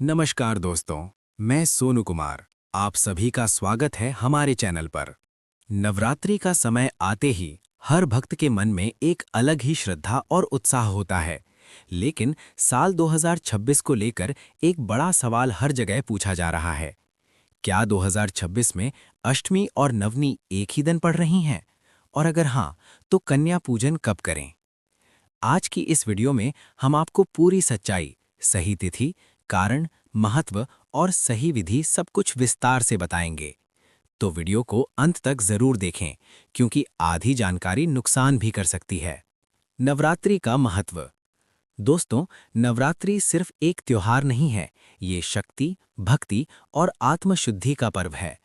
नमस्कार दोस्तों, मैं सोनू कुमार। आप सभी का स्वागत है हमारे चैनल पर। नवरात्रि का समय आते ही हर भक्त के मन में एक अलग ही श्रद्धा और उत्साह होता है। लेकिन साल 2026 को लेकर एक बड़ा सवाल हर जगह पूछा जा रहा है। क्या 2026 में अष्टमी और नवमी एक ही दिन पड़ रही हैं? और अगर हाँ, तो कन्या पूजन कब करें? आज की इस वीडियो में हम आपको पूरी सच्चाई, सही तिथि, कारण, महत्व और सही विधि सब कुछ विस्तार से बताएंगे। तो वीडियो को अंत तक जरूर देखें, क्योंकि आधी जानकारी नुकसान भी कर सकती है। नवरात्रि का महत्व। दोस्तों, नवरात्रि सिर्फ एक त्योहार नहीं है, ये शक्ति, भक्ति और आत्मशुद्धि का पर्व है।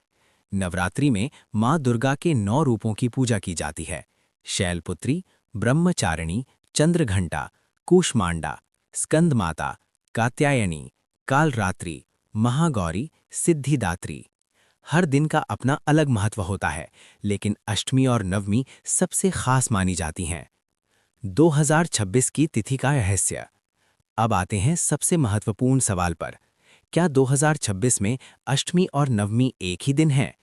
नवरात्रि में माँ दुर्गा के 9 रूपों की पूजा की जाती है। शैलपुत्री, ब्रह्मचारिणी, चंद्रघंटा, कूष्मांडा, स्कंदमाता, कात्यायनी, कालरात्रि, महागौरी, सिद्धिदात्री। हर दिन का अपना अलग महत्व होता है, लेकिन अष्टमी और नवमी सबसे खास मानी जाती हैं। 2026 की तिथि का रहस्य। अब आते हैं सबसे महत्वपूर्ण सवाल पर। क्या 2026 में अष्टमी और नवमी एक ही दिन है?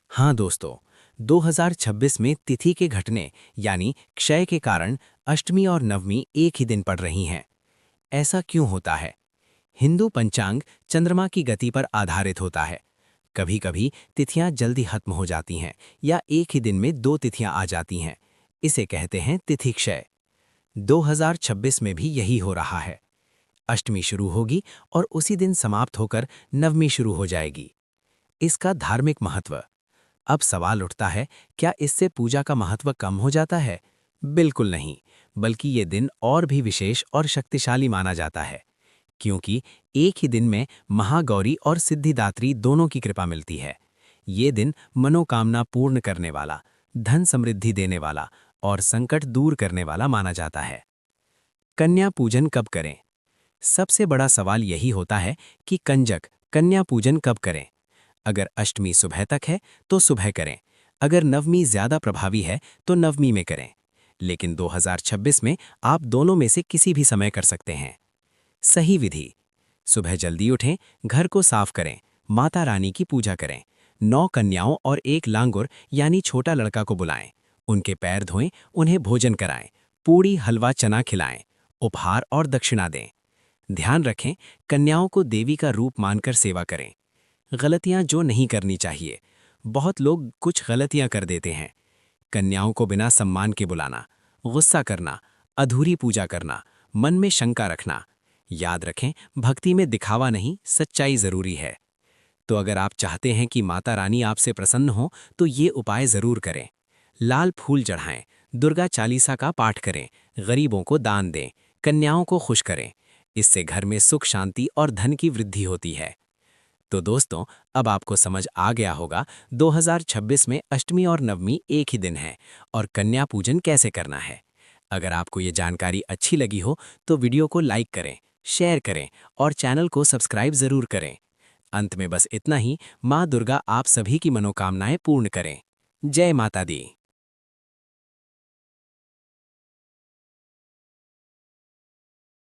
हाँ दोस्तों, 2026 में तिथि के घटने यानी क्षय के कारण अष्टमी और नवमी एक ही दिन पड़ रही हैं। ऐसा क्यों होता है? हिंदू पंचांग चंद्रमा की गति पर आधारित होता है। कभी-कभी तिथियां जल्दी खत्म हो जाती हैं या एक ही दिन में 2 तिथियां आ जाती हैं। इसे कहते हैं तिथि क्षय। 2026 में भी यही हो रहा है। अष्टमी शुरू होगी और उसी दिन समाप्त होकर नवमी शुरू हो जाएगी। इसका धार्मिक महत्व। अब सवाल उठता है, क्या इससे पूजा का महत्व कम हो जाता है? बिल्कुल नहीं, बल्कि ये दिन और भी विशेष और शक्तिशाली माना जाता है। क्योंकि एक ही दिन में महागौरी और सिद्धिदात्री दोनों की कृपा मिलती है। ये दिन मनोकामना पूर्ण करने वाला, धन समृद्धि देने वाला और संकट दूर करने वाला माना जाता है। कन्या पूजन कब करें? सबसे बड़ा सवाल यही होता है कि कंजक कन्या पूजन कब करें। अगर अष्टमी सुबह तक है तो सुबह करें, अगर नवमी ज्यादा प्रभावी है तो नवमी में करें। लेकिन 2026 में आप दोनों में से किसी भी समय कर सकते हैं। सही विधि। सुबह जल्दी उठें, घर को साफ करें, माता रानी की पूजा करें। 9 कन्याओं और एक लांगुर यानी छोटा लड़का को बुलाएं, उनके पैर धोएं, उन्हें भोजन कराएं, पूड़ी हलवा चना खिलाएं, उपहार और दक्षिणा दें। ध्यान रखें, कन्याओं को देवी का रूप मानकर सेवा करें। गलतियां जो नहीं करनी चाहिए। बहुत लोग कुछ गलतियां कर देते हैं। कन्याओं को बिना सम्मान के बुलाना, गुस्सा करना, अधूरी पूजा करना, मन में शंका रखना। याद रखें, भक्ति में दिखावा नहीं, सच्चाई जरूरी है। तो अगर आप चाहते हैं कि माता रानी आपसे प्रसन्न हो, तो ये उपाय जरूर करें। लाल फूल चढ़ाएं, दुर्गा चालीसा का पाठ करें, गरीबों को दान दें, कन्याओं को खुश करें। इससे घर में सुख, शांति और धन की वृद्धि होती है। तो दोस्तों, अब आपको समझ आ गया होगा 2026 में अष्टमी और नवमी एक ही दिन है और कन्या पूजन कैसे करना है। अगर आपको ये जानकारी अच्छी लगी हो तो वीडियो को लाइक करें, शेयर करें और चैनल को सब्सक्राइब जरूर करें। अंत में बस इतना ही, माँ दुर्गा आप सभी की मनोकामनाएं पूर्ण करें। जय माता दी।